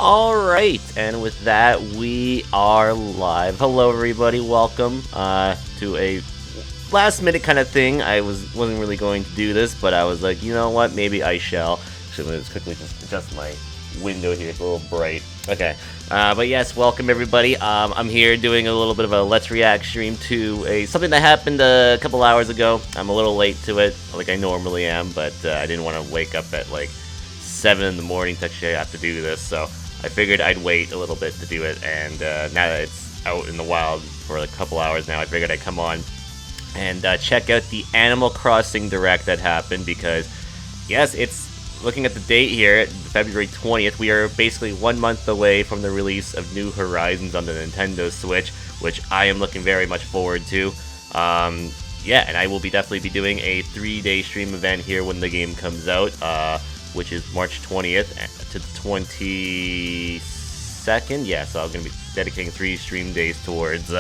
Alright, and with that, we are live. Hello everybody, welcome to a last minute kind of thing. I wasn't really going to do this, but I was like, you know what, maybe I shall. Actually, let me just quickly adjust my window here, it's a little bright. Okay, but yes, welcome everybody. I'm here doing a little bit of a Let's React stream to something that happened a couple hours ago. I'm a little late to it, like I normally am, but I didn't want to wake up at like 7 in the morning to actually have to do this, so I figured I'd wait a little bit to do it, and now that it's out in the wild for a couple hours now, I figured I'd come on and check out the Animal Crossing Direct that happened, because, yes, it's looking at the date here, February 20th, we are basically 1 month away from the release of New Horizons on the Nintendo Switch, which I am looking very much forward to. Yeah, and I will definitely be doing a 3-day stream event here when the game comes out, which is March 20th to the 22nd. Yeah, so I'm going to be dedicating 3 stream days towards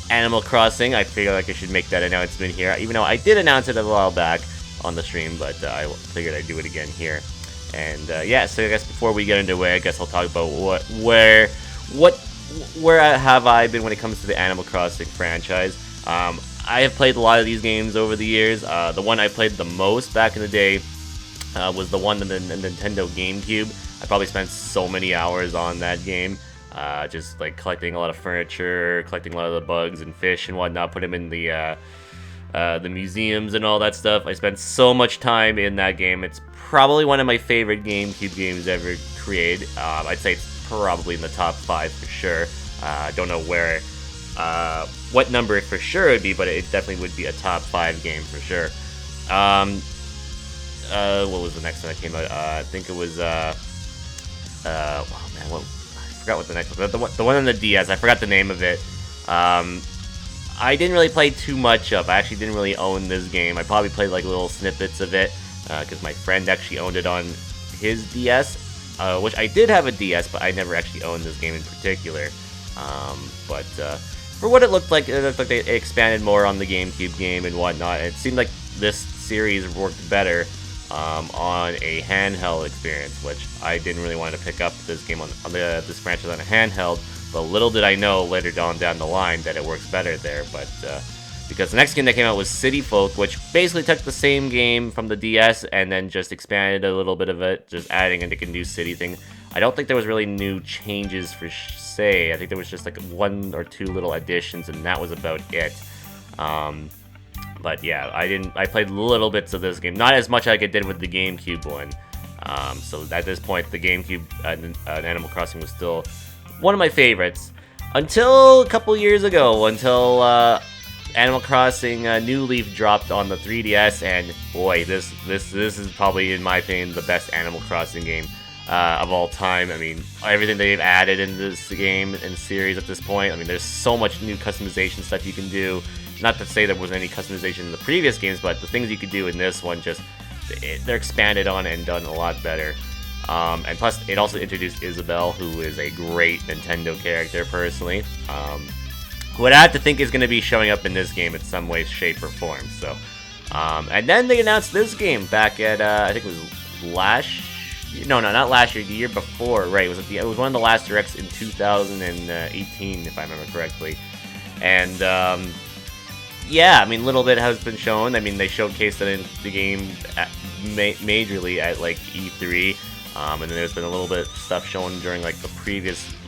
Animal Crossing. I feel like I should make that announcement here, even though I did announce it a while back on the stream, but I figured I'd do it again here. And yeah, so I guess before we get into it, I guess I'll talk about where have I been when it comes to the Animal Crossing franchise. I have played a lot of these games over the years. The one I played the most back in the day was the one on the Nintendo GameCube. I probably spent so many hours on that game, just like collecting a lot of furniture, collecting a lot of the bugs and fish and whatnot, put them in the museums and all that stuff. I spent so much time in that game. It's probably one of my favorite GameCube games ever created. I'd say it's probably in the top 5 for sure. I don't know what number for sure it would be, but it definitely would be a top 5 game for sure. What was the next one that came out? I think it was, oh man, I forgot what the next one was. The one on the DS, I forgot the name of it. I didn't really play too much of. I actually didn't really own this game. I probably played like little snippets of it, because my friend actually owned it on his DS, which I did have a DS, but I never actually owned this game in particular. But for what it looked like they expanded more on the GameCube game and whatnot. It seemed like this series worked better on a handheld experience, which I didn't really want to pick up this game on this franchise on a handheld, but little did I know later down the line that it works better there. But because the next game that came out was City Folk, which basically took the same game from the DS and then just expanded a little bit of it, just adding in like a new city thing. I don't think there was really new changes for say. I think there was just like 1 or 2 little additions, and that was about it. But yeah, I played little bits of this game, not as much like I did with the GameCube one. So at this point, the GameCube Animal Crossing was still one of my favorites until a couple years ago, until Animal Crossing New Leaf dropped on the 3DS, and boy, this is probably, in my opinion, the best Animal Crossing game of all time. I mean, everything they've added in this game and series at this point. I mean, there's so much new customization stuff you can do. Not to say there wasn't any customization in the previous games, but the things you could do in this one, they're expanded on and done a lot better. And plus, it also introduced Isabelle, who is a great Nintendo character, personally. Who I'd have to think is going to be showing up in this game in some way, shape, or form. So, and then they announced this game back at, I think it was not last year, the year before, right? It was one of the last directs in 2018, if I remember correctly. And, yeah, I mean, little bit has been shown. I mean, they showcased it in the game majorly at, like, E3. And then there's been a little bit of stuff shown during, like, the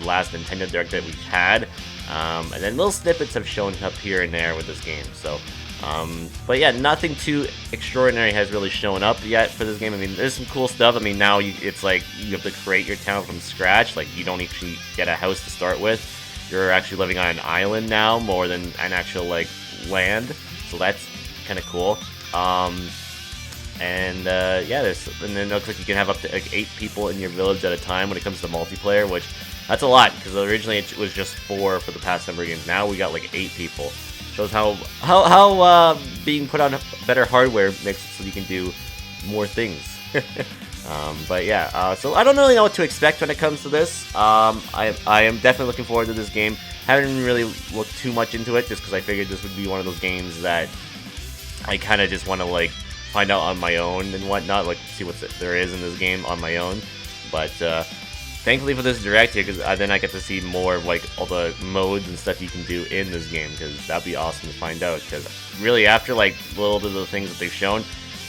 last Nintendo Direct that we've had. And then little snippets have shown up here and there with this game. So, but yeah, nothing too extraordinary has really shown up yet for this game. I mean, there's some cool stuff. I mean, now it's like you have to create your town from scratch. Like, you don't actually get a house to start with. You're actually living on an island now more than an actual, like, land, so that's kind of cool. And yeah, and then it looks like you can have up to like 8 people in your village at a time when it comes to multiplayer, which that's a lot, because originally it was just 4 for the past number of games. Now we got like 8 people. Shows how being put on better hardware makes it so you can do more things. But yeah, so I don't really know what to expect when it comes to this. I am definitely looking forward to this game. Haven't really looked too much into it, just because I figured this would be one of those games that I kind of just want to like find out on my own and whatnot, like see what there is in this game on my own. But thankfully for this direct here, because then I get to see more of like all the modes and stuff you can do in this game, because that'd be awesome to find out. Because really, after like a little bit of the things that they've shown,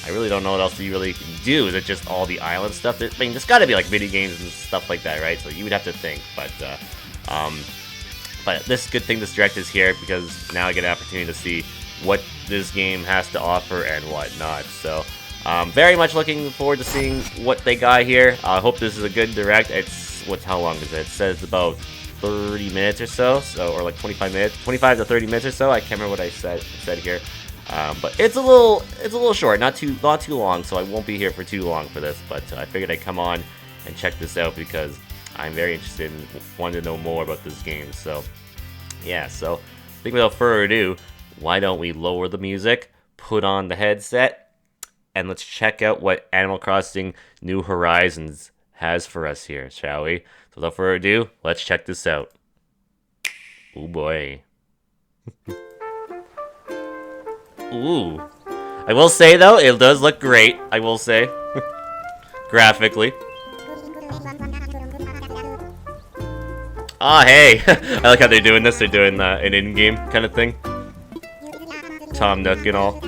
I really don't know what else you really can do. Is it just all the island stuff? I mean, there's got to be like video games and stuff like that, right? So you would have to think, but this good thing this direct is here, because now I get an opportunity to see what this game has to offer and whatnot. So very much looking forward to seeing what they got here. I hope this is a good direct. How long is it? It says about 30 minutes or so, or like 25 minutes, 25 to 30 minutes or so. I can't remember what I said here. But it's a little short, not too long, so I won't be here for too long for this. But I figured I'd come on and check this out because I'm very interested in wanting to know more about this game. So yeah, so I think without further ado, why don't we lower the music, put on the headset, and let's check out what Animal Crossing New Horizons has for us here, shall we? So without further ado, let's check this out. Oh boy. Ooh. I will say though, it does look great, I will say. Graphically. Ah, hey! I like how they're doing this. They're doing an in-game kind of thing. Tom Nook and all.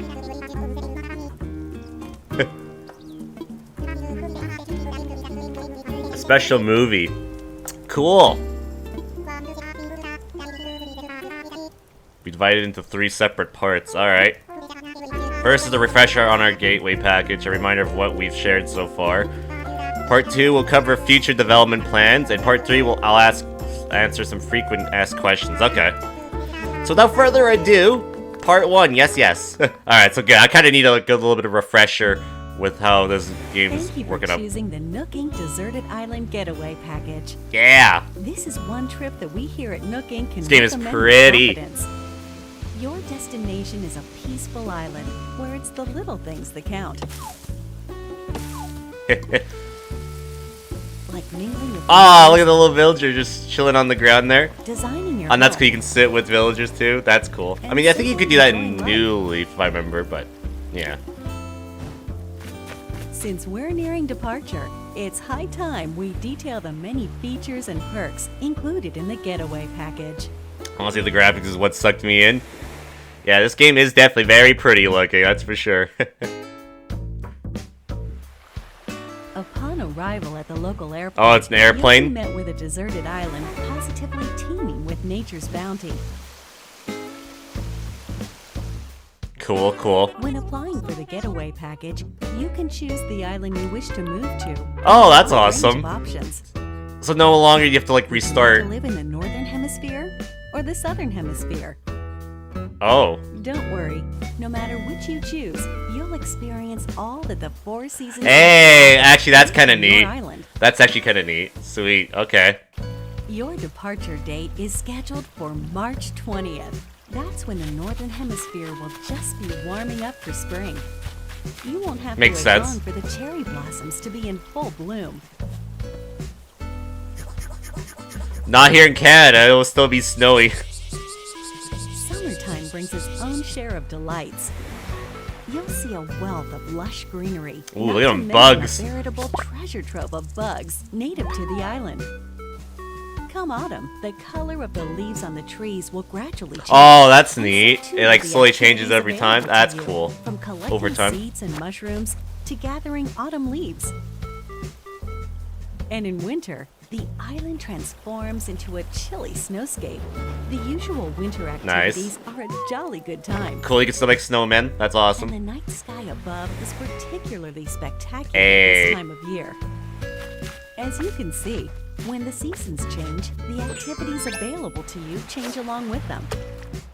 Special movie. Cool. We divided into 3 separate parts. Alright. First is a refresher on our Gateway package, a reminder of what we've shared so far. Part 2 will cover future development plans, and Part 3 I'll answer some frequent asked questions. Okay. So without further ado, Part 1. Yes. Alright, so good. I kind of need a little bit of refresher with how this game's working up. Thank you for choosing the Nook Inc. Deserted Island Getaway Package. Yeah! This is one trip that we here at Nook Inc. can This game is recommend pretty. with confidence. Your destination is a peaceful island where it's the little things that count. Like mingling with Oh, look at the little villager just chilling on the ground there. designing your And that's home. cool, you can sit with villagers too. That's cool. I mean, I think you could do that in New Leaf, if I remember, but yeah. Since we're nearing departure, it's high time we detail the many features and perks included in the Getaway Package. Honestly, the graphics is what sucked me in. Yeah, this game is definitely very pretty looking, that's for sure. Upon arrival at the local airport, Oh, it's an airplane? you'll be met with a deserted island positively teeming with nature's bounty. Cool. When applying for the Getaway Package, you can choose the island you wish to move to. Oh, that's With a range awesome. of options. So no longer you have to like To restart. live in the Northern Hemisphere or the Southern Hemisphere. Oh. Don't worry, no matter which you choose, you'll experience all that the 4 seasons. Hey, actually that's kind of on your neat. island. That's actually kind of neat. Sweet, okay. Your departure date is scheduled for March 20th. That's when the Northern Hemisphere will just be warming up for spring. You won't have Makes to wait sense. long for the cherry blossoms to be in full bloom. Not here in Canada, it will still be snowy. Summertime brings its own share of delights. You'll see a wealth of lush greenery. Ooh, not look at to them mention bugs. A veritable treasure trove of bugs native to the island. Come autumn, the color of the leaves on the trees will gradually change. Oh, that's And neat. so too It like will the slowly changes activities every time. available to That's you, cool. From collecting Over time. seeds and mushrooms to gathering autumn leaves. And in winter, the island transforms into a chilly snowscape. The usual winter activities are a jolly good time. Cool, you can still make snowmen. That's And awesome. the night sky above is particularly spectacular Hey. this time of year. As you can see, when the seasons change, the activities available to you change along with them.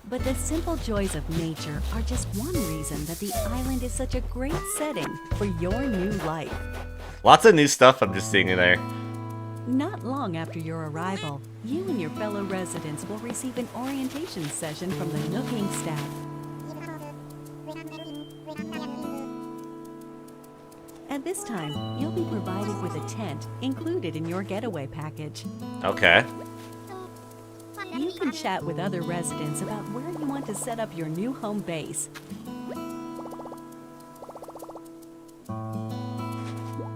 But the simple joys of nature are just one reason that the island is such a great setting for your new life. Lots of new stuff I'm just seeing in there. Not long after your arrival, you and your fellow residents will receive an orientation session from the Nook Inc. staff. At this time, you'll be provided with a tent included in your getaway package. Okay. You can chat with other residents about where you want to set up your new home base.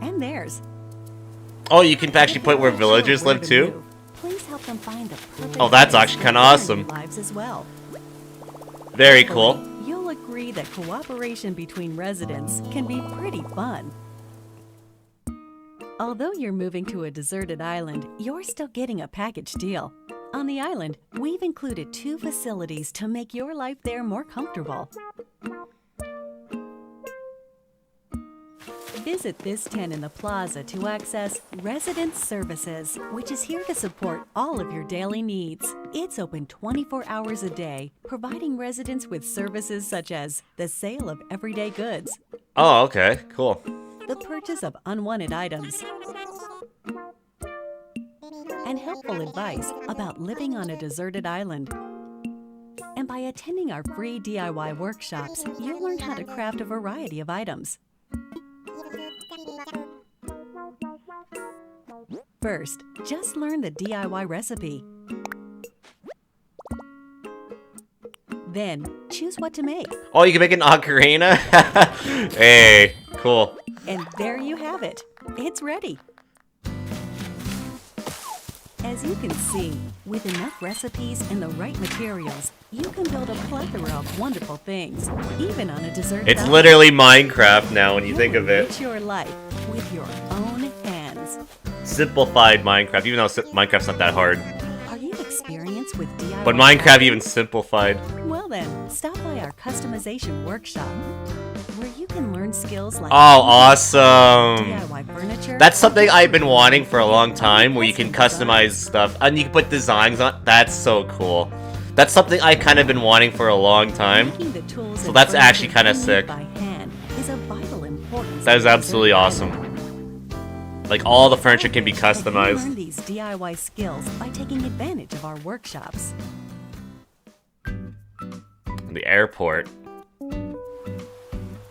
And theirs. Oh, you can actually If put you're where not villagers sure where live to too? move, please help them find the perfect Oh, that's place actually for kinda their awesome. new lives as well. Very Hopefully, cool. you'll agree that cooperation between residents can be pretty fun. Although you're moving to a deserted island, you're still getting a package deal. On the island, we've included 2 facilities to make your life there more comfortable. Visit this tent in the plaza to access Resident Services, which is here to support all of your daily needs. It's open 24 hours a day, providing residents with services such as the sale of everyday goods, Oh, okay. Cool. the purchase of unwanted items, and helpful advice about living on a deserted island. And by attending our free DIY workshops, you'll learn how to craft a variety of items. First, just learn the DIY recipe. Then, choose what to make. Oh, you can make an ocarina? Hey, cool. And there you have it. It's ready. As you can see, with enough recipes and the right materials, you can build a plethora of wonderful things, even on a deserted It's island. literally Minecraft now when you You'll think of it. enrich your life with your own hands. Simplified Minecraft, even though Minecraft's not that hard. Are you experienced with DIY? But Minecraft even simplified. Well then, stop by our customization workshop, where you can learn skills like Oh, awesome. DIY furniture. That's something I've been wanting for a long time, where you can customize stuff and you can put designs on. That's so cool. That's something I kind of been wanting for a long time. Making the tools So and that's furniture actually kinda you need sick. by hand is of vital importance. That is on a absolutely desert awesome. island. Like, all the furniture can be You learn customized. these DIY skills by taking advantage of our workshops. The airport.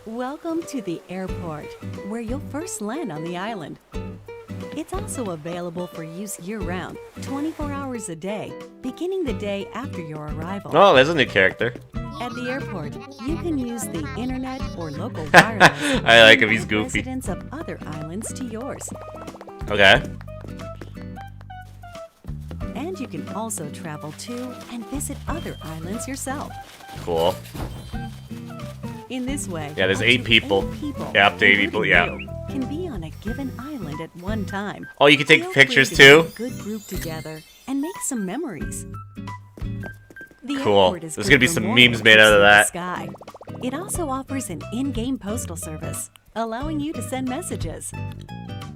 Welcome to the airport, where you'll first land on the island. It's also available for use year-round, 24 hours a day, beginning the day after your arrival. Oh, there's a new character. At the airport, you can use the internet or local wireless. I like him, to he's add goofy. Residents of other islands to yours. Okay. And you can also travel to and visit other islands yourself. Cool. In this way, Yeah, there's up 8 to people. 8 people, Yeah, up to 8 including people, yeah. you, can be on a given island at one time. Oh, you can take Feel pictures free to too? get a good group together and make some memories. The Cool. airport is There's good gonna be for some more memes than made out of just that. the sky. It also offers an in-game postal service, allowing you to send messages.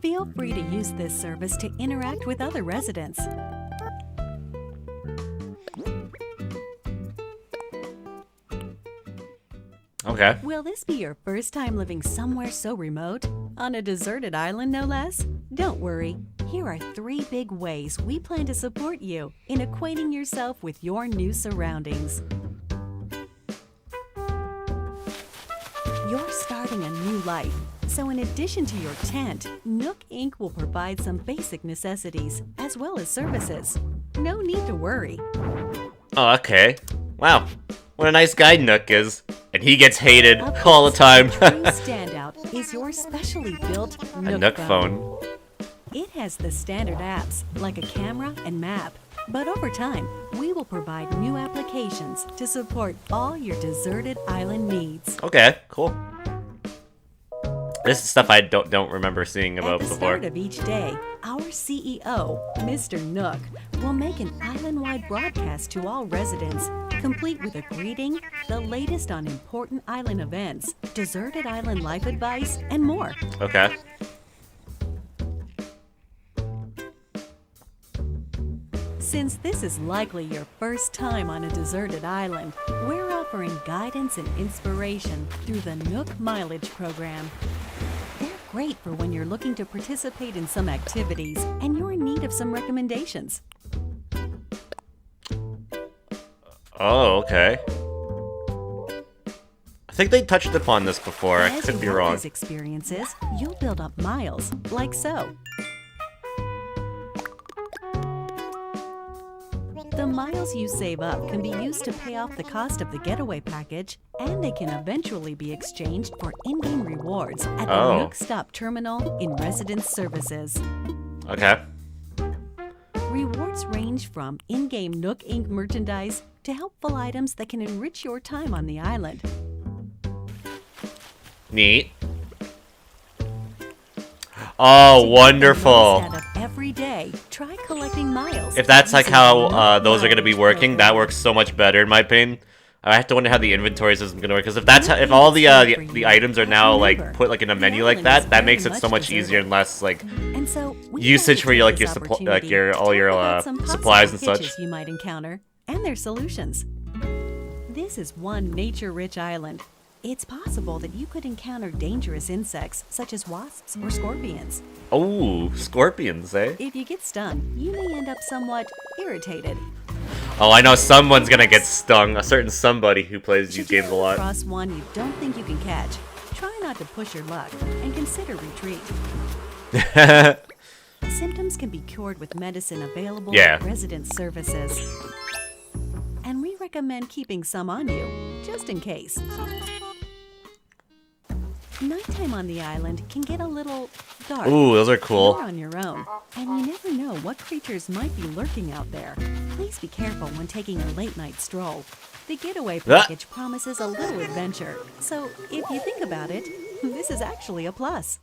Feel free to use this service to interact with other residents. Okay. Will this be your first time living somewhere so remote? On a deserted island, no less? Don't worry. Here are 3 big ways we plan to support you in acquainting yourself with your new surroundings. You're starting a new life, so in addition to your tent, Nook Inc. will provide some basic necessities as well as services. No need to worry. Oh, okay. Wow. What a nice guy Nook is. And he gets hated Up all the time. next, a true standout is your specially built A Nook, Nook phone. It has the standard apps like a camera and map, but over time, we will provide new applications to support all your deserted island needs. Okay, cool. This is stuff I don't remember seeing At about the before. start of each day, our CEO, Mr. Nook, will make an island-wide broadcast to all residents, complete with a greeting, the latest on important island events, deserted island life advice, and more. Okay. Since this is likely your first time on a deserted island, we're offering guidance and inspiration through the Nook Mileage Program. They're great for when you're looking to participate in some activities and you're in need of some recommendations. Oh, okay. I think they touched upon this before. I As could you be have wrong. these experiences, you'll build up miles, like so. The miles you save up can be used to pay off the cost of the getaway package, and they can eventually be exchanged for in-game rewards at the Oh. Nook Stop Terminal in Residence Services. Okay. Rewards range from in-game Nook Inc. merchandise to helpful items that can enrich your time on the island. Neat. Oh, wonderful. Out of every day, try collecting miles. If that's like how those are going to be working, that works so much better in my opinion. I have to wonder how the inventory system is going to work, because if that's if all the items are now like put like in a menu like that, that makes it so much easier and less like usage for your all your supplies and such. You might encounter and their solutions. This is one nature-rich island. It's possible that you could encounter dangerous insects such as wasps or scorpions. Oh, scorpions, eh? If you get stung, you may end up somewhat irritated. Oh, I know someone's gonna get stung. A certain somebody who plays these games a lot. Cross one you don't think you can catch. Try not to push your luck and consider retreat. Symptoms can be cured with medicine available at resident services. And we recommend keeping some on you, just in case. Nighttime on the island can get a little dark. Ooh, those are cool. You're on your own, and you never know what creatures might be lurking out there. Please be careful when taking a late-night stroll. The getaway package promises a little adventure, so if you think about it, this is actually a plus.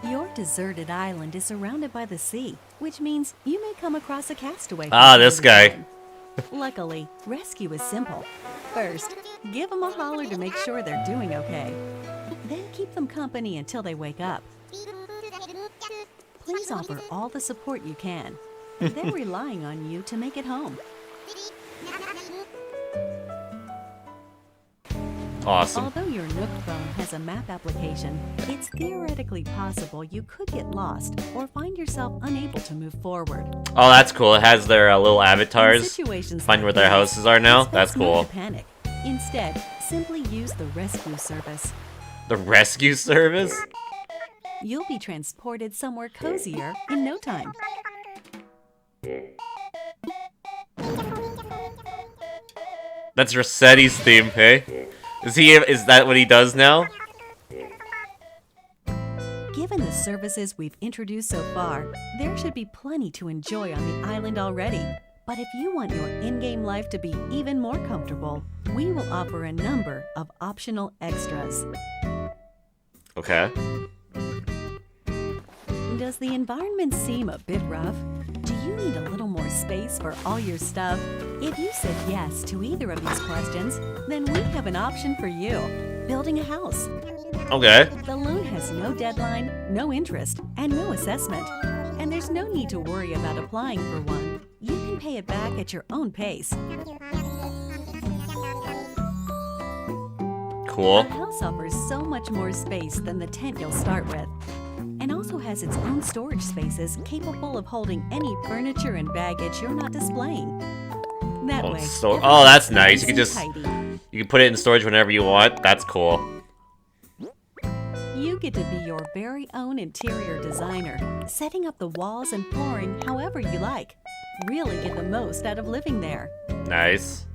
Your deserted island is surrounded by the sea, which means you may come across a castaway. Ah, this guy. Luckily, rescue is simple. First, give them a holler to make sure they're doing okay. Then keep them company until they wake up. Please offer all the support you can. They're relying on you to make it home. Awesome. Although your Nook phone has a map application, it's theoretically possible you could get lost or find yourself unable to move forward. Oh, that's cool. It has their little avatars. Find where their houses are now. That's cool. Not to panic. Instead, simply use the rescue service. The rescue service? You'll be transported somewhere cozier in no time. That's Rossetti's theme, hey? Is that what he does now? Given the services we've introduced so far, there should be plenty to enjoy on the island already. But if you want your in-game life to be even more comfortable, we will offer a number of optional extras. Okay. Does the environment seem a bit rough? Do you need a little more space for all your stuff? If you said yes to either of these questions, then we have an option for you. Building a house. Okay. The loan has no deadline, no interest, and no assessment. And there's no need to worry about applying for one. You can pay it back at your own pace. Cool. The house offers so much more space than the tent you'll start with, and also has its own storage spaces capable of holding any furniture and baggage you're not displaying. That way. Oh, that's nice. You can just tidy. you can put it in storage whenever you want. That's cool. You get to be your very own interior designer, setting up the walls and flooring however you like. Really get the most out of living there. Nice.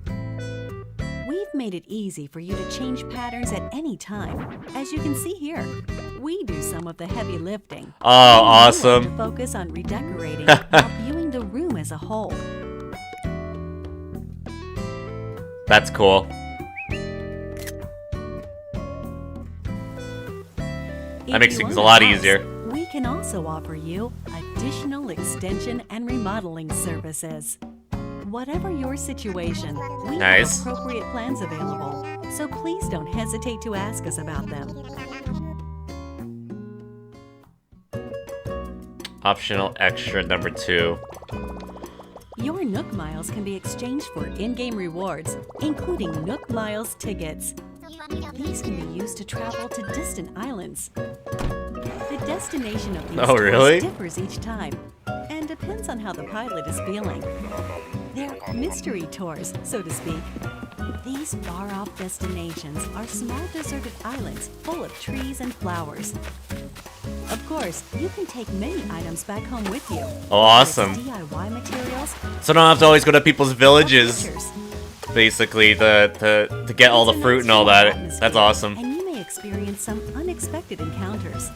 We've made it easy for you to change patterns at any time. As you can see here, we do some of the heavy lifting. Oh, awesome. To focus on redecorating while viewing the room as a whole. That's cool. That makes things a lot easier. We can also offer you additional extension and remodeling services. Whatever your situation, we have appropriate plans available, so please don't hesitate to ask us about them. Optional extra number 2. Your Nook Miles can be exchanged for in-game rewards, including Nook Miles tickets. These can be used to travel to distant islands. The destination of these tours differs each time and depends on how the pilot is feeling. They're mystery tours, so to speak. These far-off destinations are small deserted islands full of trees and flowers. Of course, you can take many items back home with you. Oh, awesome. DIY materials. So I don't have to always go to people's villages, basically, to get all the fruit and all that. That's awesome. And you may experience some unexpected encounters.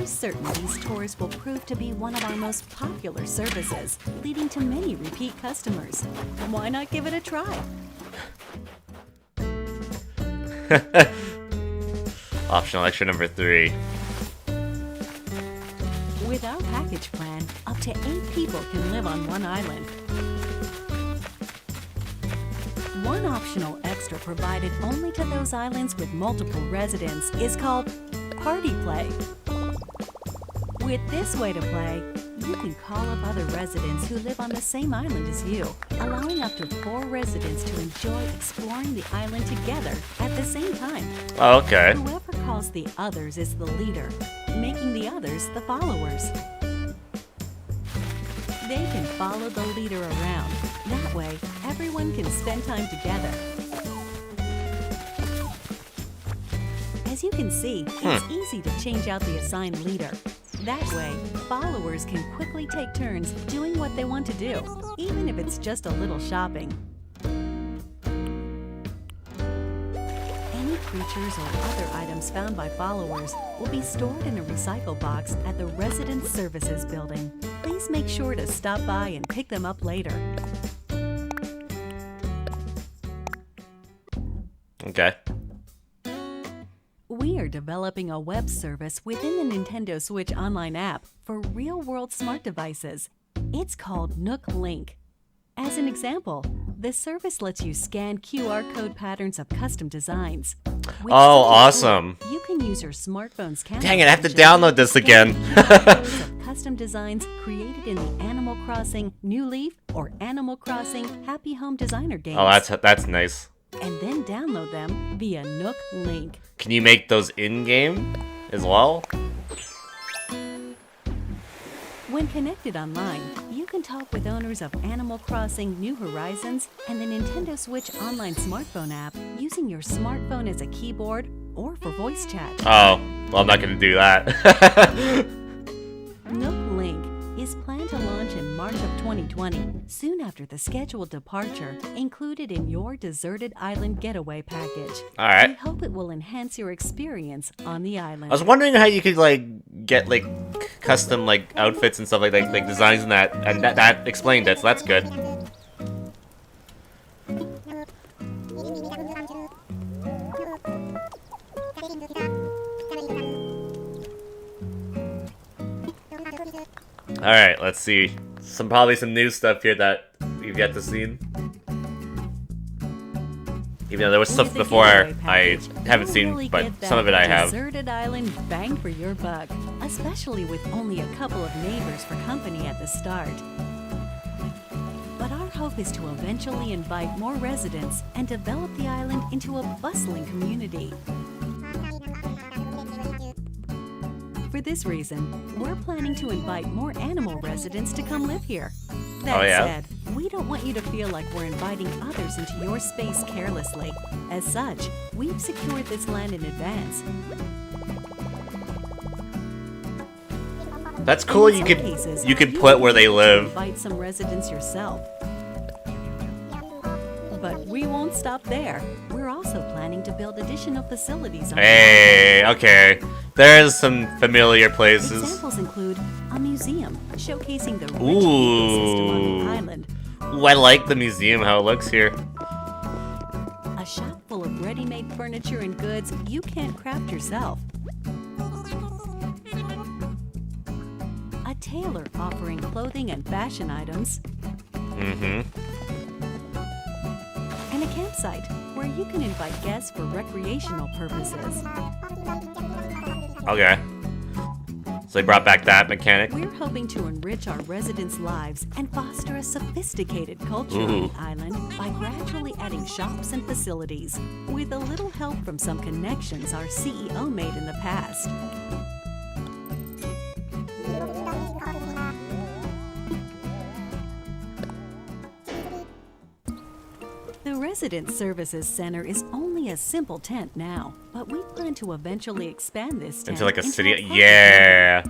We're certain these tours will prove to be one of our most popular services, leading to many repeat customers. Why not give it a try? Optional extra number 3. With our package plan, up to 8 people can live on one island. One optional extra provided only to those islands with multiple residents is called Party Play. With this way to play, you can call up other residents who live on the same island as you, allowing up to 4 residents to enjoy exploring the island together at the same time. Oh, okay. Whoever calls the others is the leader, making the others the followers. They can follow the leader around. That way, everyone can spend time together. As you can see, it's easy to change out the assigned leader. That way, followers can quickly take turns doing what they want to do, even if it's just a little shopping. Any creatures or other items found by followers will be stored in a recycle box at the Resident Services building. Please make sure to stop by and pick them up later. Okay. We are developing a web service within the Nintendo Switch Online app for real-world smart devices. It's called Nook Link. As an example, the service lets you scan QR code patterns of custom designs. With Oh, Scan awesome. Tool, you can use your smartphone's camera. Dang it, I have to function download this again. scan photos of custom designs created in the Animal Crossing New Leaf or Animal Crossing Happy Home Designer games. Oh, that's nice. And then download them via Nook Link. Can you make those in-game as well? When connected online, you can talk with owners of Animal Crossing New Horizons and the Nintendo Switch Online smartphone app using your smartphone as a keyboard or for voice chat. Oh, well, I'm not gonna do that. Nook Link is planned to launch in March of 2020, soon after the scheduled departure included in your Deserted Island Getaway package. All right. We hope it will enhance your experience on the island. I was wondering how you could get custom outfits and stuff like designs and that, and that explained it, so that's good. All right, let's see. Probably some new stuff here that we've yet to see. Even though there was stuff before I haven't seen, but some of it I have. Deserted Island bang for your buck, especially with only a couple of neighbors for company at the start. But our hope is to eventually invite more residents and develop the island into a bustling community. For this reason, we're planning to invite more animal residents to come live here. That said, we don't want you to feel like we're inviting others into your space carelessly. As such, we've secured this land in advance. That's cool. You could put where they live. Invite some residents yourself. But we won't stop there. We're also planning to build additional facilities on Hey, okay. There's some familiar places. Examples include a museum showcasing the rich ecosystem on the island. Ooh, I like the museum, how it looks here. A shop full of ready-made furniture and goods you can't craft yourself. A tailor offering clothing and fashion items. Mm-hmm. And a campsite where you can invite guests for recreational purposes. Okay. So they brought back that mechanic. We're hoping to enrich our residents' lives and foster a sophisticated culture on the island by gradually adding shops and facilities, with a little help from some connections our CEO made in the past. The Resident Services Center is only a simple tent now, but we plan to eventually expand this tent Into like a city. corporate Yeah.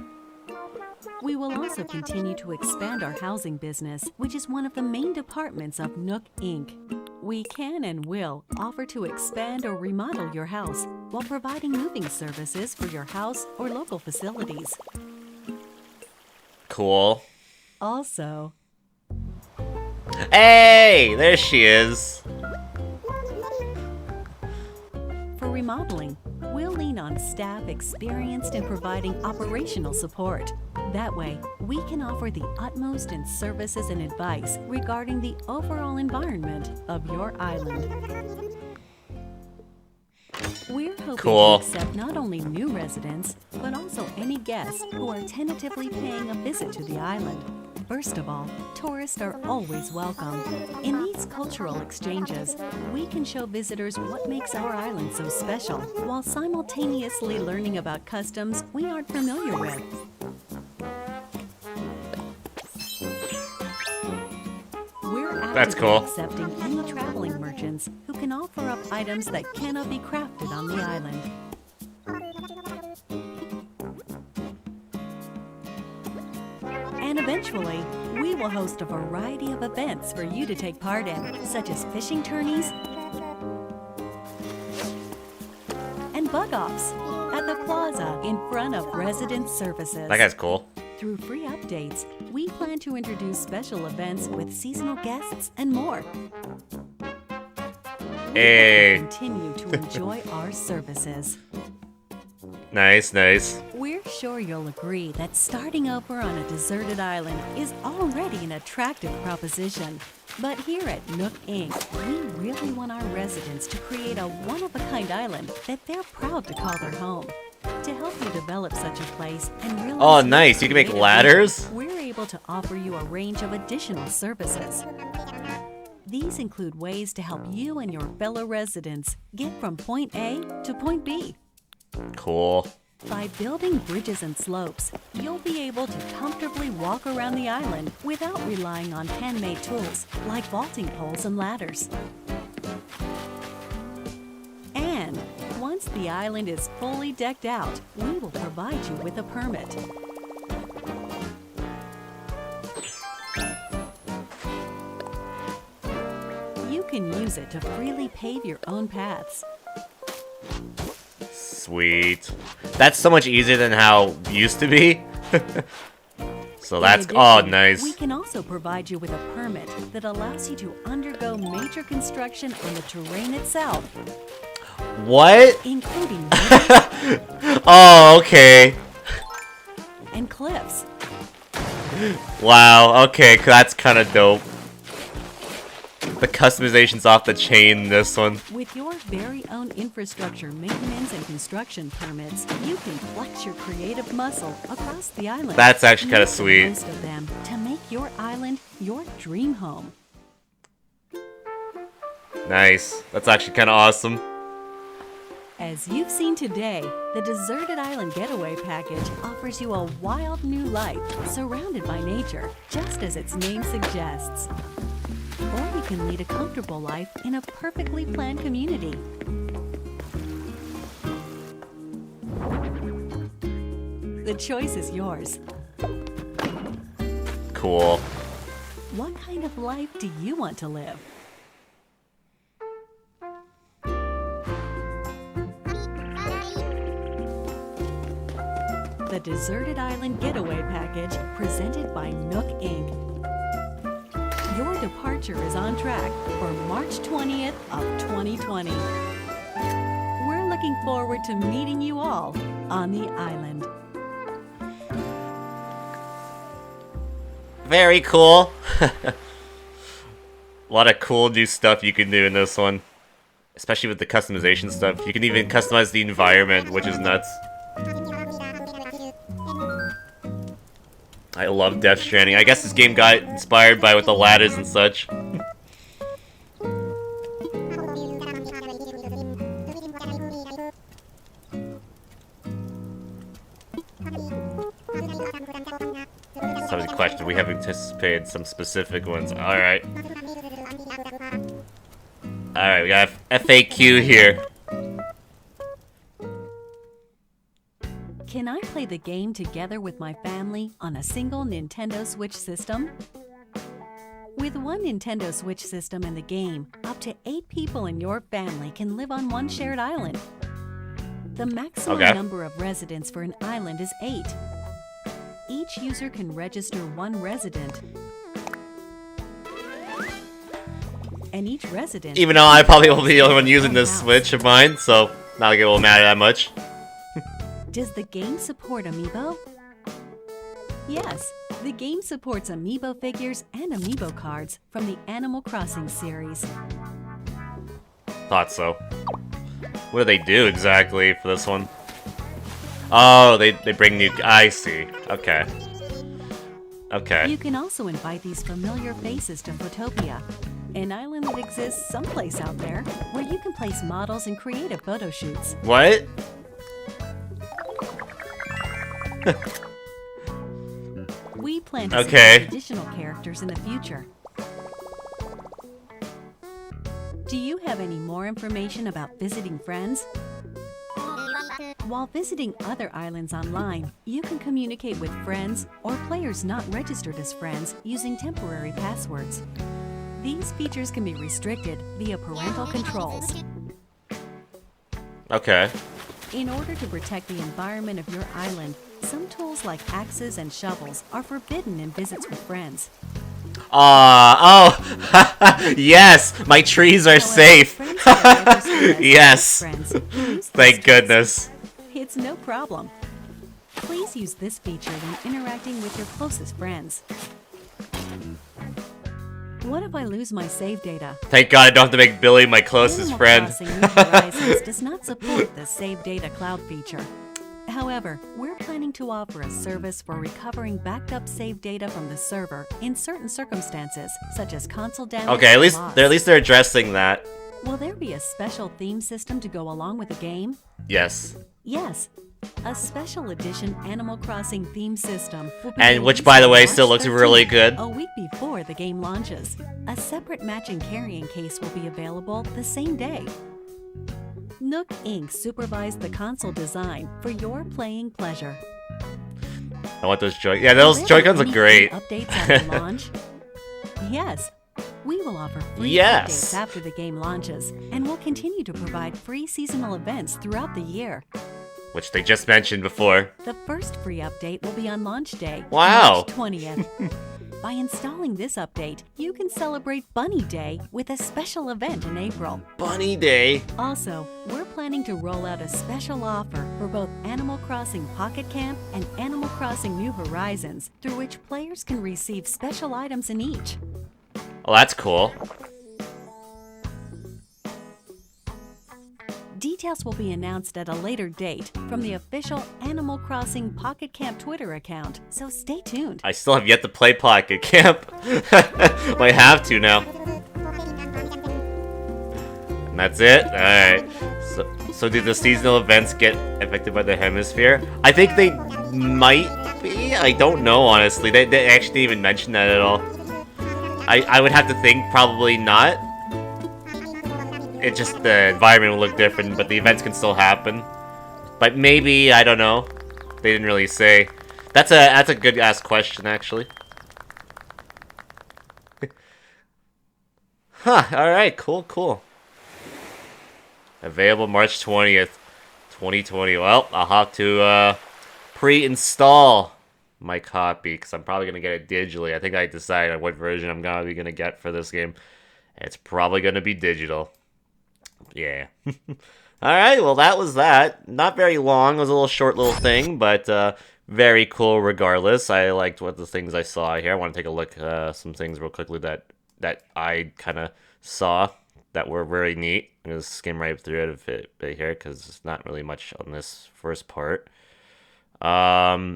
We will also continue to expand our housing business, which is one of the main departments of Nook Inc. We can and will offer to expand or remodel your house while providing moving services for your house or local facilities. Cool. Also, Hey, there she is. for remodeling, we'll lean on staff experienced in providing operational support. That way, we can offer the utmost in services and advice regarding the overall environment of your island. We're hoping Cool. to accept not only new residents, but also any guests who are tentatively paying a visit to the island. First of all, tourists are always welcome. In these cultural exchanges, we can show visitors what makes our island so special, while simultaneously learning about customs we aren't familiar with. We're That's actively cool. accepting any traveling merchants who can offer up items that cannot be crafted on the island. And eventually, we will host a variety of events for you to take part in, such as fishing tourneys and bug-offs at the plaza in front of resident services. That guy's cool. Through free updates, we plan to introduce special events with seasonal guests and more. Hey. Continue to enjoy our services. Nice, nice. We're sure you'll agree that starting over on a deserted island is already an attractive proposition. But here at Nook Inc., we really want our residents to create a one-of-a-kind island that they're proud to call their home. To help you develop such a place and realize Oh, your nice. You can make creative ladders? vision, we're able to offer you a range of additional services. These include ways to help you and your fellow residents get from point A to point B. Cool. By building bridges and slopes, you'll be able to comfortably walk around the island without relying on handmade tools like vaulting poles and ladders. And once the island is fully decked out, we will provide you with a permit. You can use it to freely pave your own paths. Sweet. That's so much easier than how it used to be. So that's, In oh, addition, nice. We can also provide you with a permit that allows you to undergo major construction on the terrain itself, What? including rivers Oh, okay. and cliffs. Wow, okay, that's kind of dope. The customization's off the chain in this one. With your very own infrastructure maintenance and construction permits, you can flex your creative muscle across the island. That's actually kinda Make the sweet. most of them to make your island your dream home. Nice. That's actually kind of awesome. As you've seen today, the Deserted Island Getaway Package offers you a wild new life surrounded by nature, just as its name suggests. Or you can lead a comfortable life in a perfectly planned community. The choice is yours. Cool. What kind of life do you want to live? The Deserted Island Getaway Package, presented by Nook Inc. Your departure is on track for March 20th of 2020. We're looking forward to meeting you all on the island. Very cool. A lot of cool new stuff you can do in this one. Especially with the customization stuff. You can even customize the environment, which is nuts. I love Death Stranding. I guess this game got inspired by with the ladders and such. Some of the questions we have anticipated some specific ones. Alright. Alright, we got FAQ here. Can I play the game together with my family on a single Nintendo Switch system? With one Nintendo Switch system in the game, up to 8 people in your family can live on one shared island. The maximum number of residents for an island is 8. Each user can register 1 resident. And each resident... Even though I probably will be the only one using this Switch of mine, so not like it will matter that much. Does the game support Amiibo? Yes, the game supports Amiibo figures and Amiibo cards from the Animal Crossing series. Thought so. What do they do exactly for this one? Oh, they bring new... I see. Okay. Okay. You can also invite these familiar faces to Photopia, an island that exists someplace out there where you can place models and creative photo shoots. What? We plan to support additional characters in the future. Do you have any more information about visiting friends? While visiting other islands online, you can communicate with friends or players not registered as friends using temporary passwords. These features can be restricted via parental controls. Okay. In order to protect the environment of your island, some tools like axes and shovels are forbidden in visits with friends. Oh, yes, my trees are safe. Yes, thank goodness. It's no problem. Please use this feature when interacting with your closest friends. What if I lose my save data? Thank God I don't have to make Billy my closest friend. Animal Crossing New Horizons does not support the Save Data Cloud feature. However, we're planning to offer a service for recovering backed up save data from the server in certain circumstances, such as console damage. Okay, at least they're addressing that. Will there be a special theme system to go along with the game? Yes. Yes. A special edition Animal Crossing theme system will be and which, by the way, still looks 13th, really good. A week before the game launches. A separate matching carrying case will be available the same day. Nook Inc. supervised the console design for your playing pleasure. I want those Yeah, those Joy-Cons look great. Updates after launch? Yes. We will offer free updates after the game launches, and we'll continue to provide free seasonal events throughout the year. Which they just mentioned before. The first free update will be on launch day, wow. March 20th. By installing this update, you can celebrate Bunny Day with a special event in April. Bunny Day? Also, we're planning to roll out a special offer for both Animal Crossing Pocket Camp and Animal Crossing New Horizons, through which players can receive special items in each. Well, that's cool. Details will be announced at a later date from the official Animal Crossing Pocket Camp Twitter account, so stay tuned. I still have yet to play Pocket Camp. I have to now. And that's it? Alright. So do the seasonal events get affected by the hemisphere? I think they might be. I don't know, honestly. They actually didn't even mention that at all. I would have to think probably not. It just, the environment will look different, but the events can still happen. But maybe, I don't know. They didn't really say. That's a good ass question, actually. Huh, alright, cool. Available March 20th, 2020. Well, I'll have to pre-install my copy, because I'm probably going to get it digitally. I think I decided on what version I'm going to get for this game. It's probably going to be digital. Yeah. Alright, well that was that. Not very long, it was a little short little thing, but very cool regardless. I liked what the things I saw here. I want to take a look at some things real quickly that I kind of saw that were very neat. I'm going to skim right through it a bit here, because there's not really much on this first part. Yeah,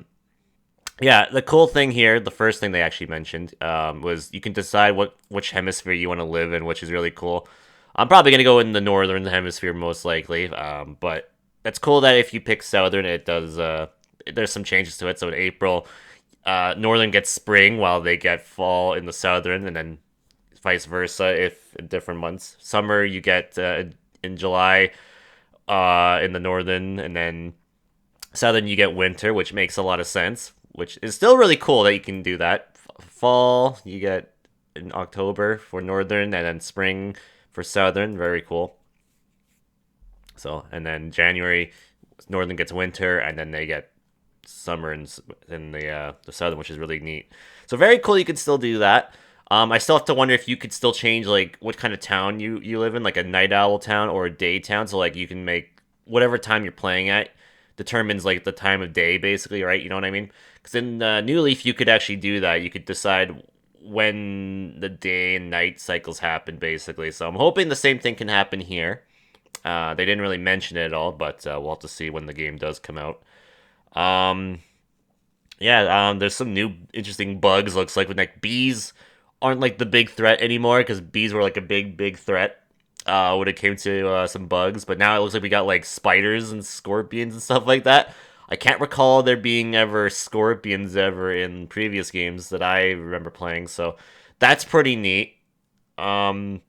the cool thing here, the first thing they actually mentioned, was you can decide which hemisphere you want to live in, which is really cool. I'm probably going to go in the northern hemisphere most likely, but that's cool that if you pick southern, it does, there's some changes to it. So in April, northern gets spring while they get fall in the southern, and then vice versa if in different months. Summer you get in July in the northern, and then southern you get winter, which makes a lot of sense, which is still really cool that you can do that. Fall you get in October for northern, and then spring for southern. Very cool. So, and then January northern gets winter, and then they get summer in the southern, which is really neat. So very cool. You can still do that. I still have to wonder if you could still change like what kind of town you live in, like a night owl town or a day town. So like you can make whatever time you're playing at determines like the time of day, basically, right? You know what I mean? Because in New Leaf, you could actually do that. You could decide when the day and night cycles happen, basically. So I'm hoping the same thing can happen here. They didn't really mention it at all, but we'll have to see when the game does come out. Um, yeah, there's some new interesting bugs. Looks like with like bees aren't like the big threat anymore because bees were like a big threat when it came to some bugs. But now it looks like we got like spiders and scorpions and stuff like that. I can't recall there being ever scorpions ever in previous games that I remember playing, so that's pretty neat. Um,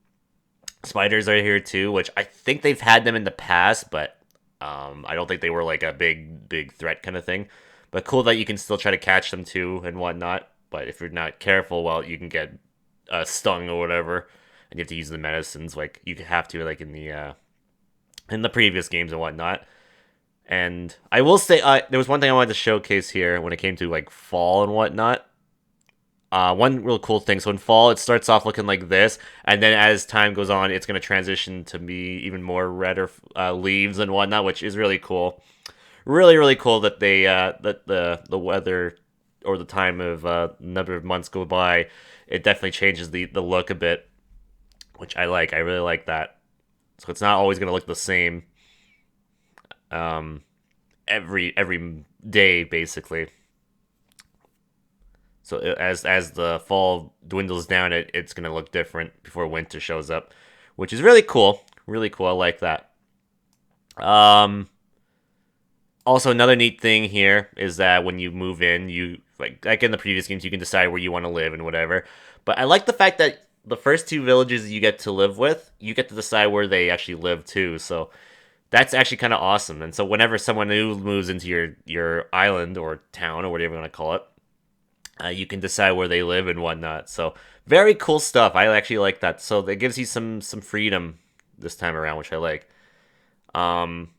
Spiders are here too, which I think they've had them in the past, but I don't think they were like a big threat kind of thing. But cool that you can still try to catch them too and whatnot. But if you're not careful, well, you can get stung or whatever, and you have to use the medicines like you have to like in the previous games and whatnot. And I will say, there was one thing I wanted to showcase here when it came to like fall and whatnot. One real cool thing. So in fall, it starts off looking like this, and then as time goes on, it's going to transition to be even more redder leaves and whatnot, which is really cool. Really cool that they that the weather or the time of number of months go by, it definitely changes the look a bit, which I like. I really like that. So it's not always going to look the same um, every day basically. So as the fall dwindles down, it's gonna look different before winter shows up, which is really cool. Really cool. I like that. Um, Also another neat thing here is that when you move in, you like in the previous games, you can decide where you want to live and whatever. But I like the fact that the first two villages you get to live with, you get to decide where they actually live too. So that's actually kind of awesome. And so whenever someone new moves into your island or town or whatever you want to call it, you can decide where they live and whatnot. So very cool stuff. I actually like that. So it gives you some freedom this time around, which I like. Um,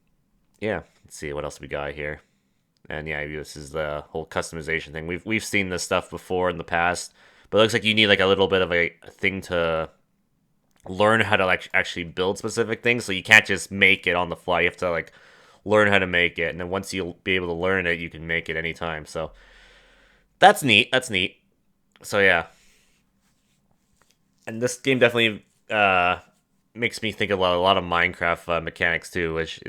yeah. Let's see what else we got here. And yeah, this is the whole customization thing. We've seen this stuff before in the past, but it looks like you need like a little bit of a thing to learn how to like actually build specific things. So you can't just make it on the fly. You have to like learn how to make it, and then once you'll be able to learn it, you can make it anytime. So that's neat. That's neat. So yeah, and this game definitely makes me think of a lot of Minecraft mechanics too, which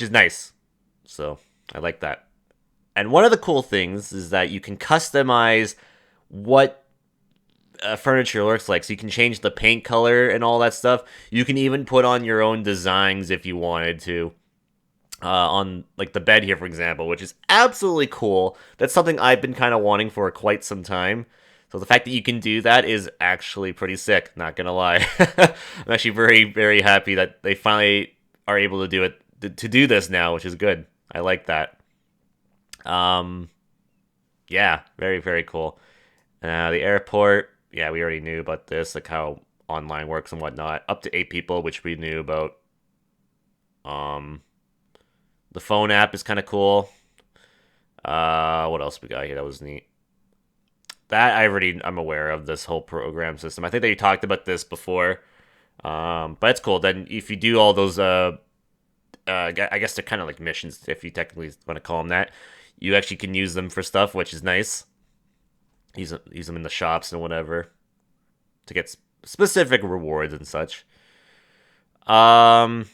is nice. So I like that. And one of the cool things is that you can customize what furniture looks like. So you can change the paint color and all that stuff. You can even put on your own designs if you wanted to. On like the bed here, for example, which is absolutely cool. That's something I've been kind of wanting for quite some time. So the fact that you can do that is actually pretty sick. Not gonna lie, I'm actually very happy that they finally are able to do it to do this now, which is good. I like that. Um, yeah, very cool. The airport, yeah, we already knew about this, like how online works and whatnot. Up to 8 people, which we knew about. Um, the phone app is kind of cool. What else we got here that was neat? That I'm aware of this whole program system. I think they talked about this before. But it's cool. Then if you do all those, I guess they're kind of like missions, if you technically want to call them that. You actually can use them for stuff, which is nice. Use them in the shops and whatever to get specific rewards and such. Um,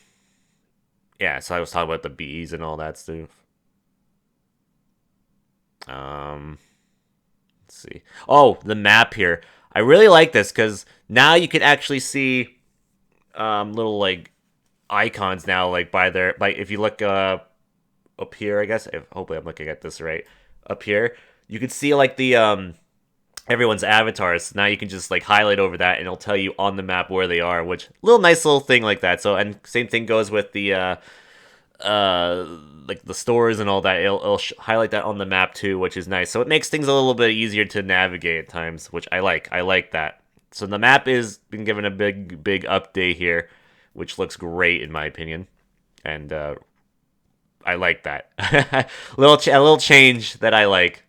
yeah. So I was talking about the bees and all that stuff. Um, let's see. Oh, the map here. I really like this because now you can actually see little like icons now, like by if you look up here, I guess. Hopefully, I'm looking at this right. Up here, you can see like the everyone's avatars. Now you can just like highlight over that, and it'll tell you on the map where they are. Which little nice little thing like that. So, and same thing goes with the like the stores and all that. It'll highlight that on the map too, which is nice. So it makes things a little bit easier to navigate at times, which I like. I like that. So the map is been given a big update here, which looks great in my opinion, and I like that. a little change that I like.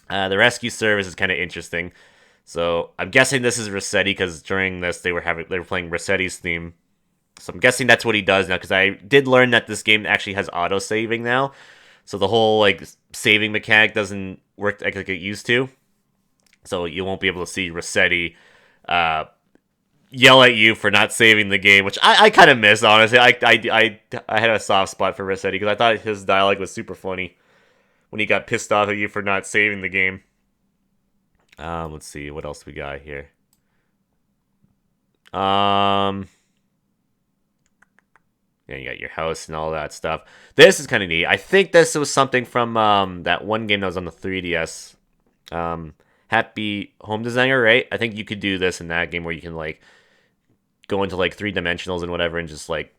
The rescue service is kind of interesting. So I'm guessing this is Rossetti because during this they were playing Rossetti's theme. So I'm guessing that's what he does now because I did learn that this game actually has auto saving now. So the whole like saving mechanic doesn't work like it used to. So you won't be able to see Rossetti yell at you for not saving the game, which I kind of miss, honestly. I had a soft spot for Rossetti because I thought his dialogue was super funny when he got pissed off at you for not saving the game. Let's see what else we got here. Yeah, you got your house and all that stuff. This is kind of neat. I think this was something from that one game that was on the 3DS. Happy Home Designer, right? I think you could do this in that game where you can like go into like 3 dimensionals and whatever and just like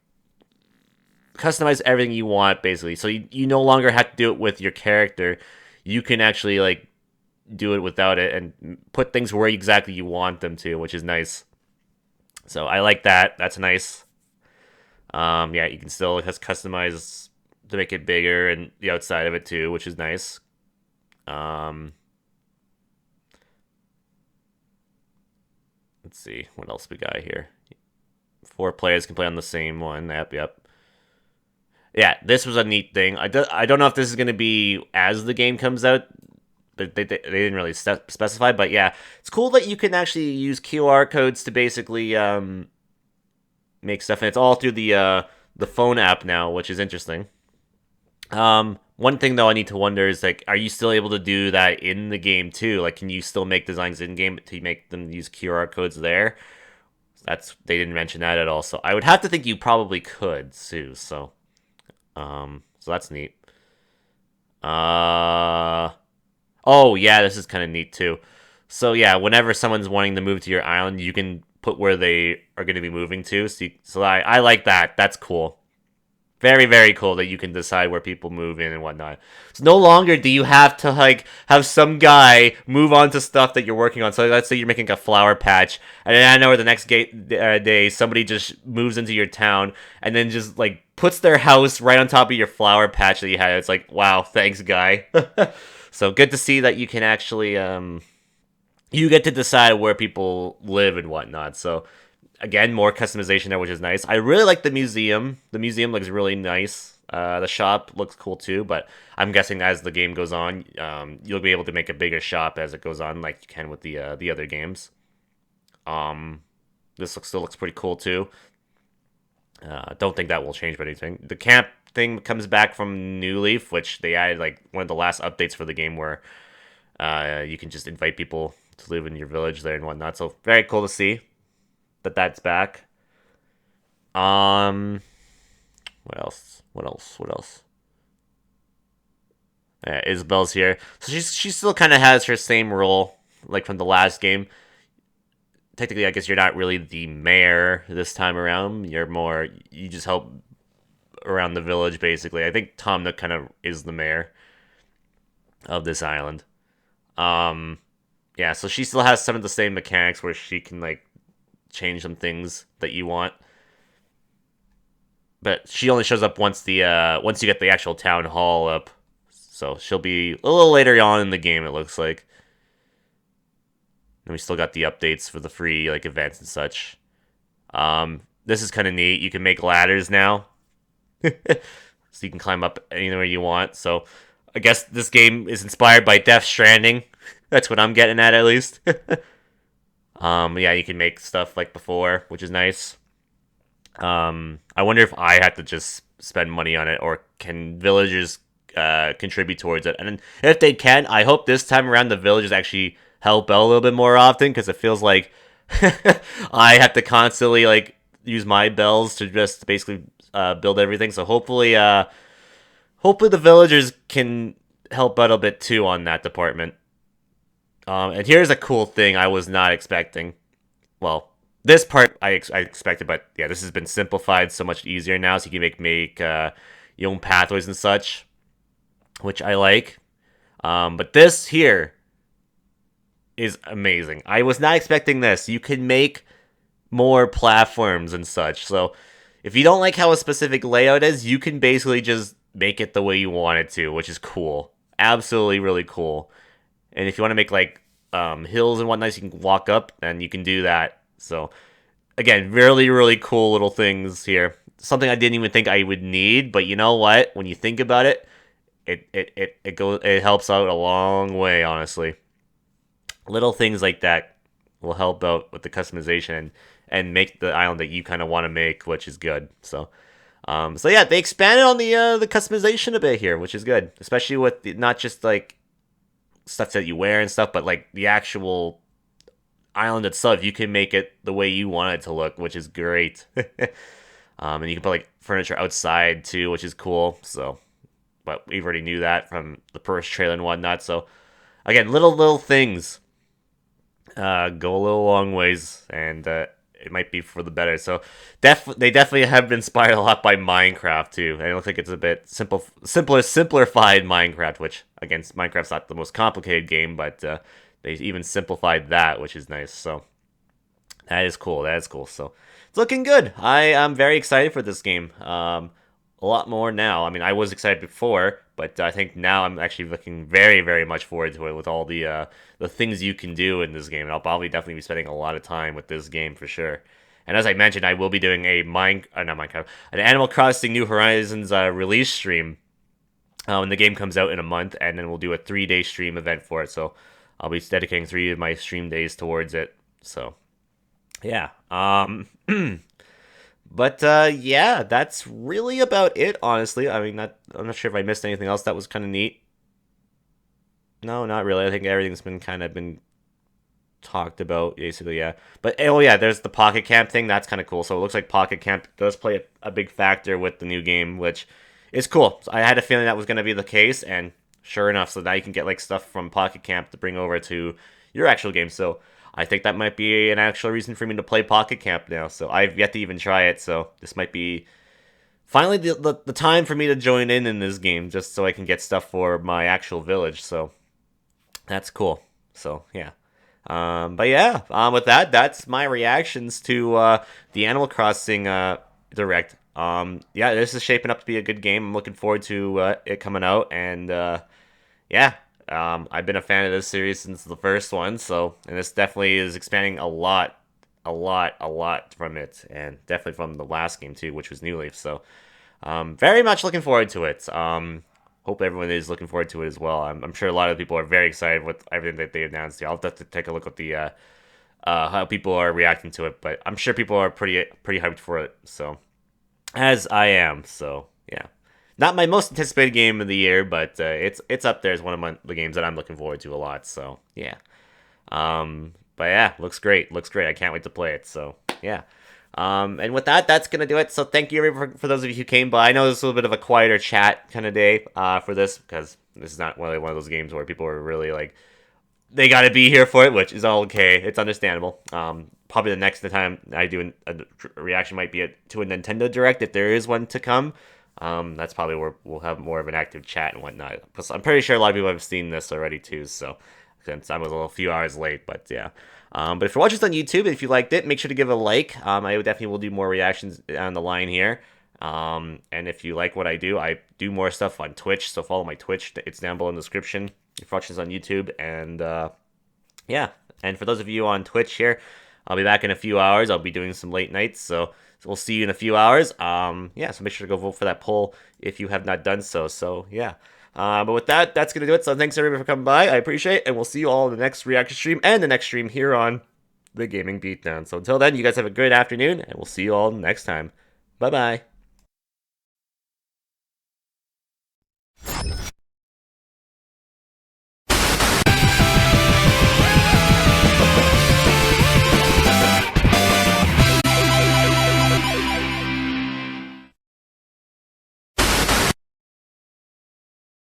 customize everything you want basically. So you no longer have to do it with your character. You can actually like do it without it and put things where exactly you want them to, which is nice. So I like that. That's nice. Yeah, you can still customize to make it bigger and the outside of it too, which is nice. Let's see what else we got here. 4 players can play on the same one. Yep. Yeah, this was a neat thing. I don't know if this is going to be as the game comes out, but they didn't really specify. But yeah, it's cool that you can actually use QR codes to basically make stuff, and it's all through the phone app now, which is interesting. One thing though I need to wonder is like, are you still able to do that in the game too? Like, can you still make designs in game to make them use QR codes there? They didn't mention that at all. So I would have to think you probably could too. So that's neat. Oh yeah, this is kind of neat too. So yeah, whenever someone's wanting to move to your island, you can put where they are going to be moving to. So I like that. That's cool. Very, very cool that you can decide where people move in and whatnot. So no longer do you have to like have some guy move on to stuff that you're working on. So let's say you're making a flower patch, and then I know the next day somebody just moves into your town and then just like puts their house right on top of your flower patch that you had. It's like, wow, thanks, guy. So good to see that you can actually you get to decide where people live and whatnot. So again, more customization there, which is nice. I really like the museum. The museum looks really nice. The shop looks cool too, but I'm guessing as the game goes on, you'll be able to make a bigger shop as it goes on, like you can with the other games. This still looks pretty cool too. Don't think that will change anything. The camp thing comes back from New Leaf, which they added like one of the last updates for the game, where you can just invite people to live in your village there and whatnot. So very cool to see that's back. What else? Yeah, Isabel's here. So she still kind of has her same role, like from the last game. Technically, I guess you're not really the mayor this time around. You just help around the village, basically. I think Tom Nook kind of is the mayor of this island. Yeah, so she still has some of the same mechanics where she can, like, change some things that you want, but she only shows up once you get the actual town hall up. So she'll be a little later on in the game, it looks like. And we still got the updates for the free like events and such. This is kind of neat. You can make ladders now, so you can climb up anywhere you want. So I guess this game is inspired by Death Stranding. That's what I'm getting at least. Yeah, you can make stuff like before, which is nice. I wonder if I have to just spend money on it, or can villagers contribute towards it? And if they can, I hope this time around the villagers actually help out a little bit more often, because it feels like I have to constantly like use my bells to just basically build everything. So hopefully the villagers can help out a bit too on that department. And here's a cool thing I was not expecting. Well, this part I expected, but yeah, this has been simplified so much easier now, so you can make your own pathways and such, which I like. But this here is amazing. I was not expecting this. You can make more platforms and such. So if you don't like how a specific layout is, you can basically just make it the way you want it to, which is cool. Absolutely really cool. And if you want to make like hills and whatnot, so you can walk up, then you can do that. So again, really, really cool little things here. Something I didn't even think I would need, but you know what? When you think about it, it helps out a long way, honestly. Little things like that will help out with the customization and make the island that you kind of want to make, which is good. So yeah, they expanded on the customization a bit here, which is good, especially with not just like stuff that you wear and stuff, but like the actual island itself. You can make it the way you want it to look, which is great. And you can put like furniture outside too, which is cool. So, but we already knew that from the first trailer and whatnot. So again, little things go a little long ways, and it might be for the better. So they definitely have been inspired a lot by Minecraft too, and it looks like it's a bit simplified Minecraft, which again, Minecraft's not the most complicated game, but they even simplified that, which is nice. So that is cool. That is cool. So it's looking good. I am very excited for this game. A lot more now. I mean, I was excited before, but I think now I'm actually looking very, very much forward to it with all the things you can do in this game. And I'll probably definitely be spending a lot of time with this game for sure. And as I mentioned, I will be doing a an Animal Crossing New Horizons release stream when the game comes out in a month, and then we'll do a 3-day stream event for it. So I'll be dedicating 3 of my stream days towards it. So yeah. But yeah, that's really about it, honestly. I mean, I'm not sure if I missed anything else that was kind of neat. No, not really. I think everything's been talked about, basically, yeah. But oh yeah, there's the Pocket Camp thing. That's kind of cool. So it looks like Pocket Camp does play a big factor with the new game, which is cool. So I had a feeling that was going to be the case, and sure enough, so now you can get like stuff from Pocket Camp to bring over to your actual game. So I think that might be an actual reason for me to play Pocket Camp now. So I've yet to even try it. So this might be finally the time for me to join in this game, just so I can get stuff for my actual village. So that's cool. So yeah. But yeah, with that, that's my reactions to the Animal Crossing Direct. Yeah, this is shaping up to be a good game. I'm looking forward to it coming out, and yeah. I've been a fan of this series since the first one, and this definitely is expanding a lot from it, and definitely from the last game too, which was New Leaf. So, very much looking forward to it. Hope everyone is looking forward to it as well. I'm sure a lot of people are very excited with everything that they announced. I'll have to take a look at the how people are reacting to it, but I'm sure people are pretty hyped for it. So, as I am. So, yeah. Not my most anticipated game of the year, but it's up there as one of the games that I'm looking forward to a lot. So yeah, but yeah, looks great. Looks great. I can't wait to play it. So yeah, and with that, that's gonna do it. So thank you everyone for those of you who came by. I know this is a little bit of a quieter chat kind of day for this, because this is not really one of those games where people are really like they got to be here for it, which is all okay. It's understandable. Probably the next time I do a reaction might be to a Nintendo Direct, if there is one to come. That's probably where we'll have more of an active chat and whatnot. Because I'm pretty sure a lot of people have seen this already too. So since I was a few hours late, but yeah. But if you're watching this on YouTube, if you liked it, make sure to give it a like. I definitely will do more reactions on the line here. And if you like what I do more stuff on Twitch. So follow my Twitch. It's down below in the description. If you're watching this on YouTube, and yeah. And for those of you on Twitch here, I'll be back in a few hours. I'll be doing some late nights, so we'll see you in a few hours. Yeah, so make sure to go vote for that poll if you have not done so. So, yeah. But with that, that's going to do it. So thanks, everybody, for coming by. I appreciate it, and we'll see you all in the next reaction stream and the next stream here on the Gaming Beatdown. So until then, you guys have a great afternoon, and we'll see you all next time. Bye-bye.